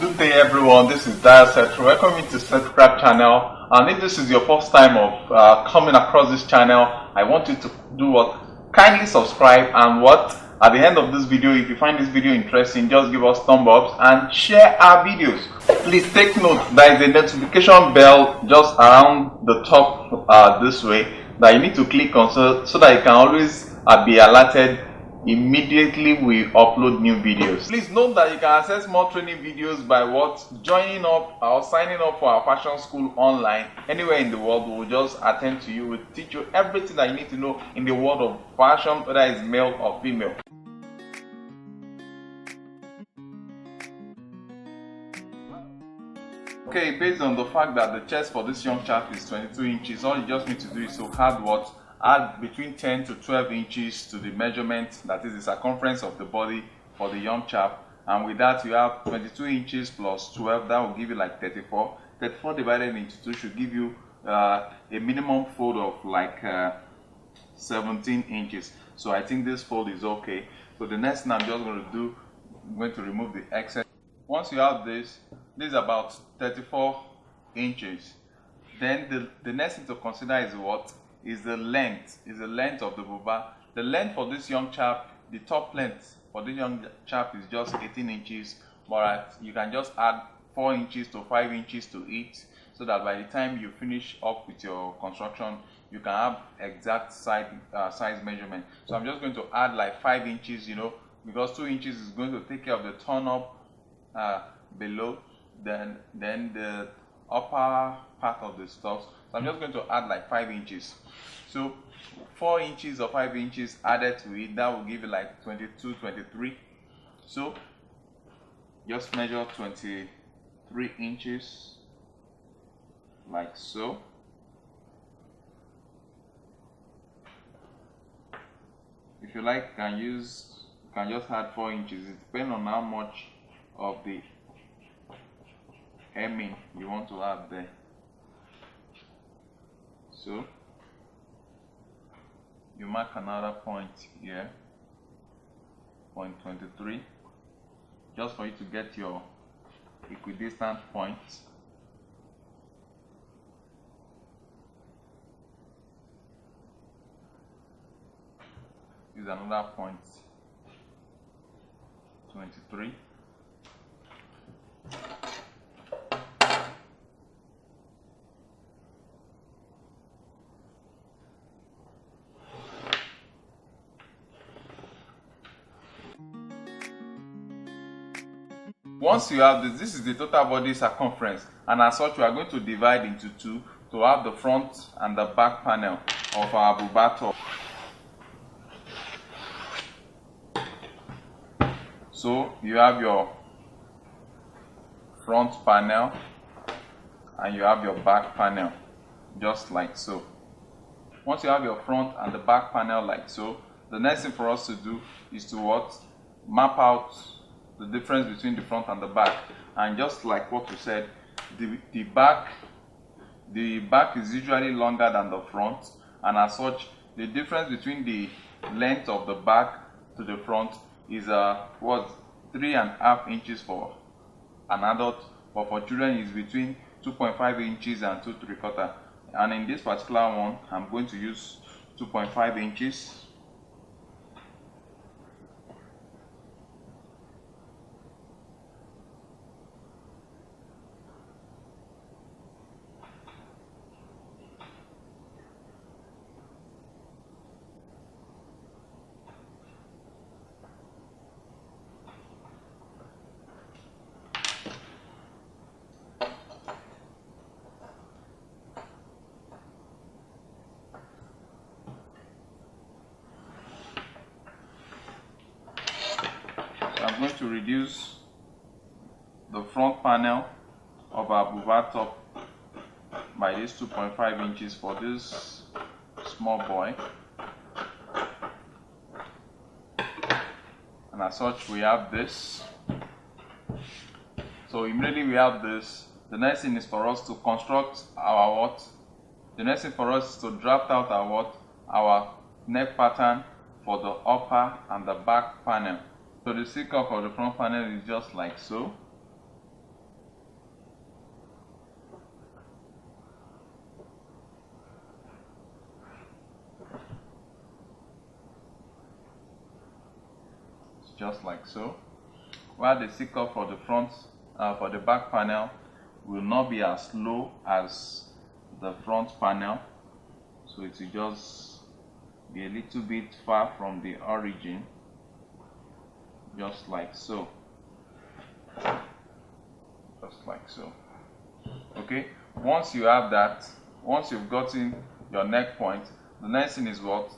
Good day everyone, this is Dial Set. Welcome to Subscribe channel, and if this is your first time of coming across this channel, I want you to do what? Kindly subscribe, and what? At the end of this video, if you find this video interesting, just give us thumbs up and share our videos. Please take note, there is a notification bell just around the top this way that you need to click on so that you can always be alerted immediately we upload new videos. Please note that you can access more training videos by joining up or signing up for our fashion school online anywhere in the world. We'll just attend to you. We'll teach you everything that you need to know in the world of fashion, whether it's male or female. Okay, based on the fact that the chest for this young chap is 22 inches, all you just need to do is to add between 10 to 12 inches to the measurement, that is the circumference of the body for the young chap. And with that, you have 22 inches plus 12, that will give you like 34. 34 divided into 2 should give you a minimum fold of like 17 inches. So I think this fold is okay. So the next thing I'm just going to do, I'm going to remove the excess. Once you have this is about 34 inches. Then the next thing to consider is what? Is the length of the buba. The length for this young chap, the top length for this young chap is just 18 inches, but you can just add 4 inches to 5 inches to it, so that by the time you finish up with your construction, you can have exact size measurement. So I'm just going to add like 5 inches, because 2 inches is going to take care of the turn up below, then the upper part of the stuff. So I'm just going to add like 5 inches. So 4 inches or 5 inches added to it, that will give you like 22, 23. So just measure 23 inches like so. If you like, you can just add 4 inches. It depends on how much of the hemming you want to add there. So you mark another point here, point 23, just for you to get your equidistant point. Use another point 23. Once you have this is the total body circumference, and as such we are going to divide into two to have the front and the back panel of our buba top. So you have your front panel and you have your back panel, just like so. Once you have your front and the back panel like so, the next thing for us to do is to map out the difference between the front and the back. And just like what we said, the back is usually longer than the front, and as such the difference between the length of the back to the front is 3.5 inches for an adult, but for children is between 2.5 inches and 2.75. And in this particular one, I'm going to use 2.5 inches. I'm going to reduce the front panel of our buba top by this 2.5 inches for this small boy, and as such we have this. So immediately we have this, the next thing is for us to construct our the next thing for us is to draft out our neck pattern for the upper and the back panel. So the C cuff of the front panel is just like so. just like so. While the C-cup for the front, for the back panel will not be as low as the front panel, so it will just be a little bit far from the origin, just like so. Just like so. Okay, once you have that, once you've gotten your neck point, the next thing is what?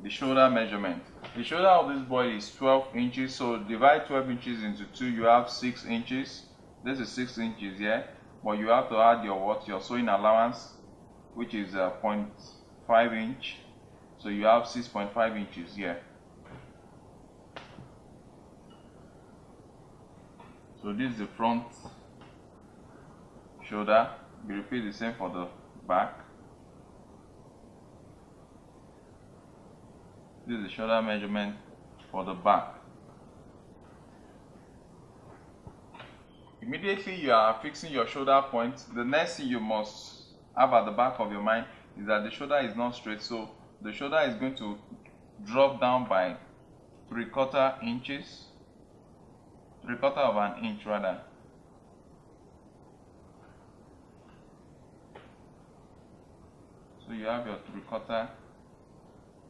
The shoulder measurement. The shoulder of this boy is 12 inches, so divide 12 inches into 2, you have 6 inches. This is 6 inches here, but you have to add your what? Your sewing allowance, which is 0.5 inch, so you have 6.5 inches here. So this is the front shoulder. You repeat the same for the back. This is the shoulder measurement for the back. Immediately you are fixing your shoulder point, the next thing you must have at the back of your mind is that the shoulder is not straight, so the shoulder is going to drop down by 3/4 inches, 3/4 of an inch rather. So you have your 3/4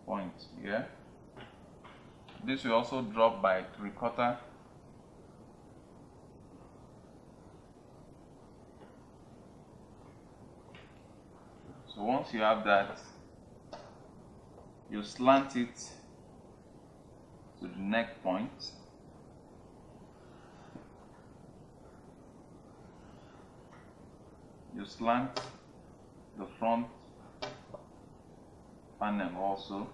point here. This will also drop by 3/4. So once you have that, you slant it to the neck point. You slant the front panel also.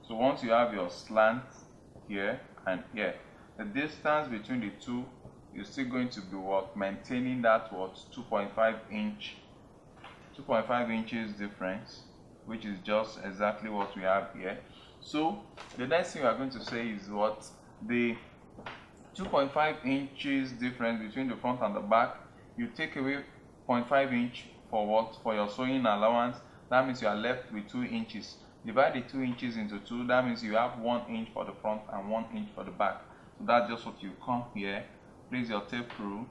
So once you have your slant here and here, the distance between the two is still going to be what? Maintaining that what? 2.5 inches difference, which is just exactly what we have here. So the next thing we are going to say is what? The 2.5 inches difference between the front and the back, you take away 0.5 inch for what? For your sewing allowance. That means you are left with 2 inches. Divide the 2 inches into 2, that means you have 1 inch for the front and 1 inch for the back. So that's just what you come here, place your tape rule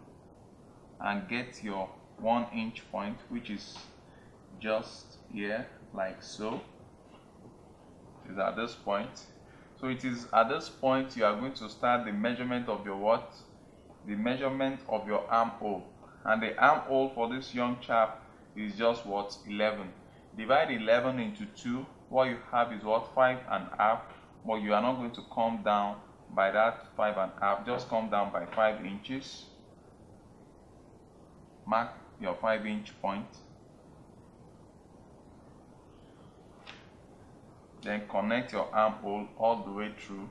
and get your 1 inch point, which is just here, like so. It is at this point. So it is at this point you are going to start the measurement of your what? The measurement of your armhole. And the armhole for this young chap is just what? 11. Divide 11 into 2. What you have is what? 5.5. But you are not going to come down by that 5.5. Just come down by 5 inches. Mark your 5-inch point. Then connect your armhole all the way through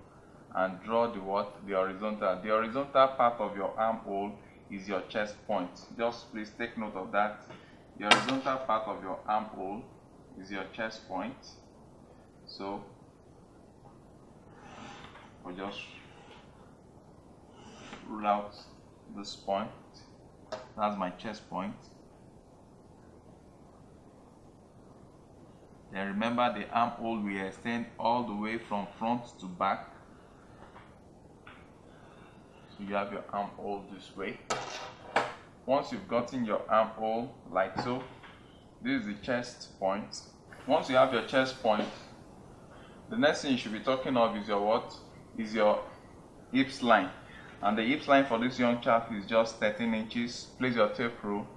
and draw the what? The horizontal. The horizontal part of your armhole is your chest point. Just please take note of that. The horizontal part of your armhole is your chest point. So we'll just rule out this point. That's my chest point. Then remember, the armhole will extend all the way from front to back. So you have your armhole this way. Once you've gotten your armhole like so, this is the chest point. Once you have your chest point, the next thing you should be talking of is your what? Is your hips line. And the hips line for this young chap is just 13 inches. Place your tape rule.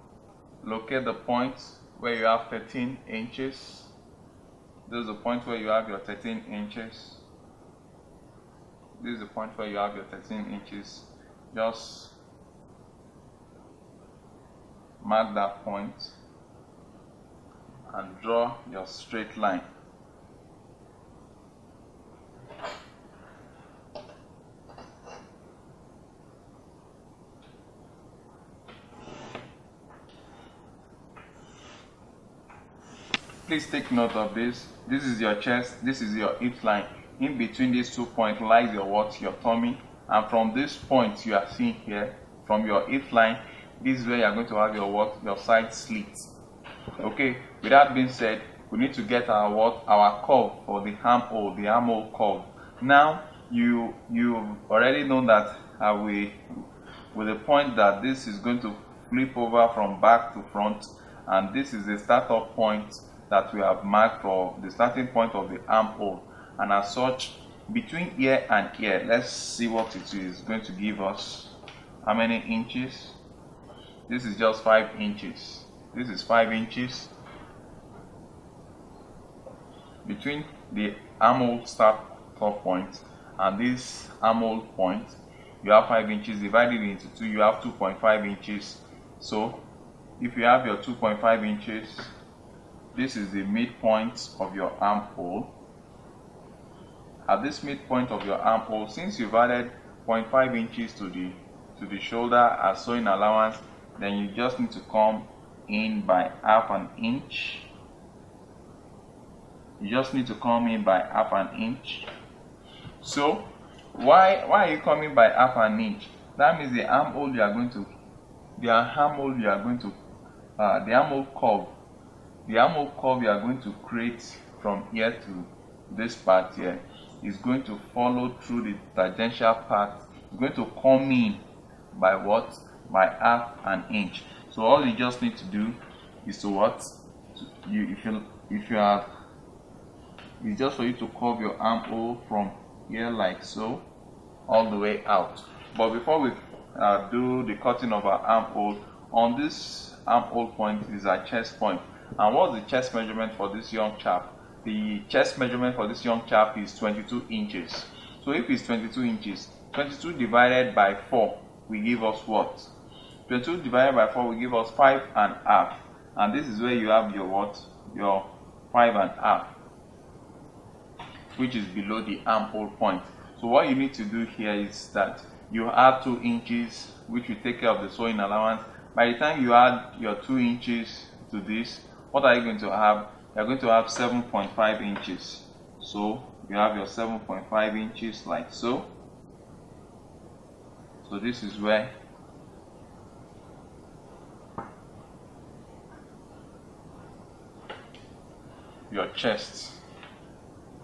Locate the point where you have 13 inches. This is the point where you have your 13 inches. This is the point where you have your 13 inches. Just mark that point and draw your straight line. Please take note of this. This is your chest, this is your hip line. In between these 2 points lies your what? Your tummy. And from this point you are seeing here, from your hip line, this is where you are going to have your what? Your side slit. Okay, with that being said, we need to get our what? Our curve for the armhole curve. Now you've already known that with the point that this is going to flip over from back to front, and this is the startup point that we have marked for the starting point of the armhole. And as such, between here and here, let's see what it is going to give us. How many inches? This is just 5 inches. This is 5 inches. Between the armhole startup point and this armhole point, you have 5 inches. Divided into 2, you have 2.5 inches. So if you have your 2.5 inches, this is the midpoint of your armhole. At this midpoint of your armhole, since you've added 0.5 inches to the shoulder as sewing allowance, then you just need to come in by half an inch. You just need to come in by half an inch. So why are you coming by half an inch? That means the armhole curve you are going to create from here to this part here is going to follow through the tangential part. It's going to come in by what? By half an inch. So all you just need to do is to what? It's just for you to curve your armhole from here like so all the way out. But before we do the cutting of our armhole, on this armhole point is our chest point. And what's the chest measurement for this young chap? The chest measurement for this young chap is 22 inches. So if it's 22 inches, 22 divided by 4 will give us what? 22 divided by 4 will give us 5.5. And this is where you have your what? Your 5.5, which is below the armhole point. So what you need to do here is that you add 2 inches, which will take care of the sewing allowance. By the time you add your 2 inches to this, what are you going to have? You're going to have 7.5 inches. So you have your 7.5 inches like so. So this is where your chest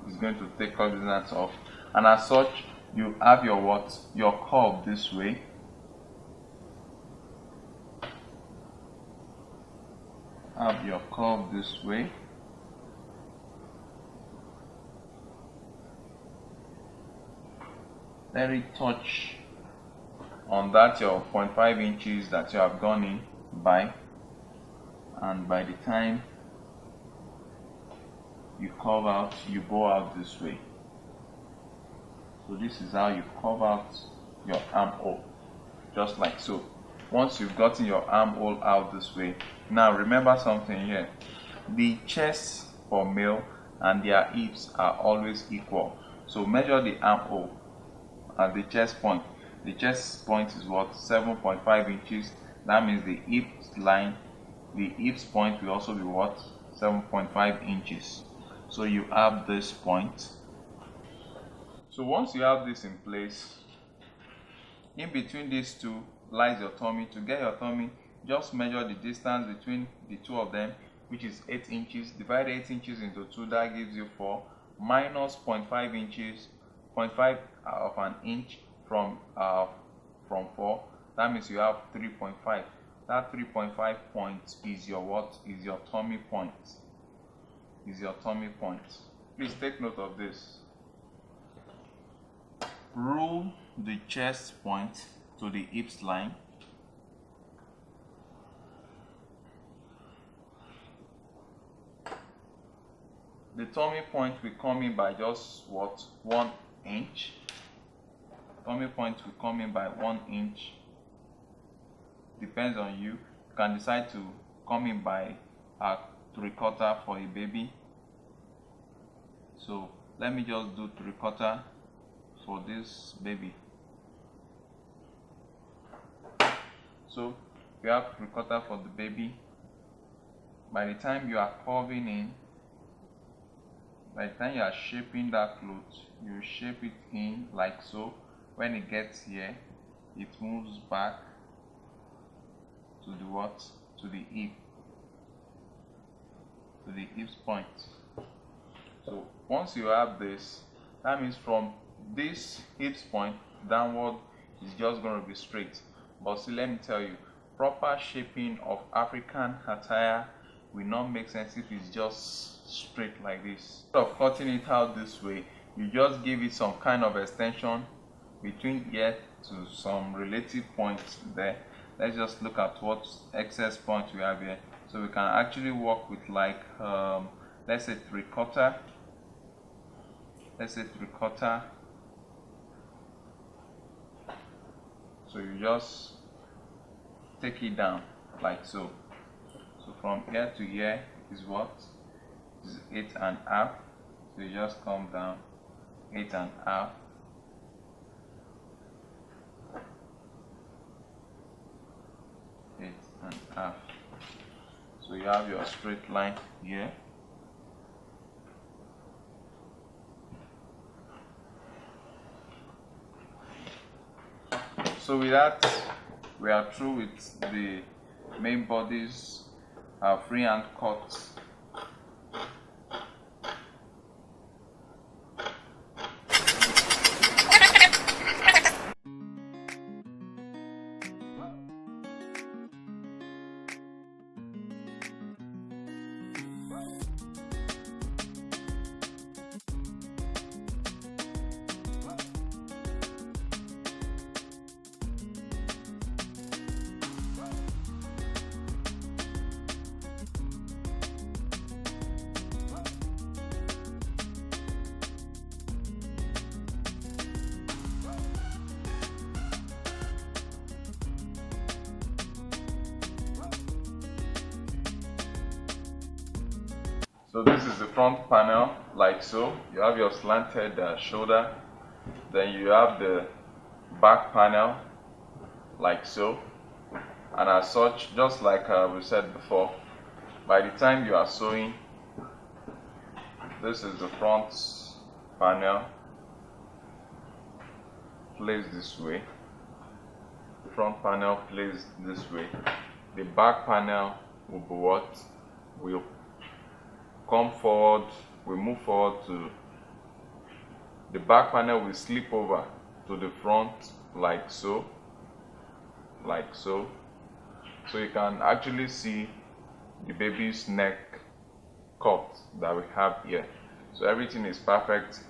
is going to take coordinates off. And as such, you have your what? Your curve this way. Have your curve this way. Let it touch on that your 0.5 inches that you have gone in by, and by the time you curve out, you go out this way. So this is how you curve out your armhole, just like so. Once you've gotten your armhole out this way, now remember something here. The chest for male and their hips are always equal. So measure the armhole at the chest point. The chest point is what? 7.5 inches. That means the hips point will also be what? 7.5 inches. So you have this point. So once you have this in place, in between these two lies your tummy. To get your tummy, just measure the distance between the two of them, which is 8 inches. Divide 8 inches into 2, that gives you 4, minus 0.5 inches, 0.5 of an inch from 4. That means you have 3.5. That 3.5 point is your what? Is your tummy point. Is your tummy point. Please take note of this. Rule the chest point to the hips line. The tummy point will come in by just what? 1 inch. Tummy point will come in by 1 inch. Depends on you. You can decide to come in by 3/4 for a baby. So let me just do 3/4 for this baby. So we have 3/4 for the baby. By the time you are curving in, by the time you are shaping that cloth, you shape it in like so. When it gets here, it moves back to the what? To the hip. To the hips point. So once you have this, that means from this hips point downward is just going to be straight. But see, let me tell you, proper shaping of African attire will not make sense if it's just straight like this. Instead of cutting it out this way, you just give it some kind of extension between here to some relative points there. Let's just look at what excess point we have here. So we can actually work with like let's say 3/4. Let's say 3/4. So you just take it down like so. So from here to here is what? Is 8.5. So you just come down 8.5. So you have your straight line here. So with that, we are through with the main bodies, freehand cuts. So this is the front panel, like so. You have your slanted shoulder. Then you have the back panel, like so. And as such, just like we said before, by the time you are sewing, this is the front panel, placed this way. The front panel placed this way. The back panel will be what? Will come forward, we move forward to the back panel, will slip over to the front like so, like so. So you can actually see the baby's neck cut that we have here. So everything is perfect.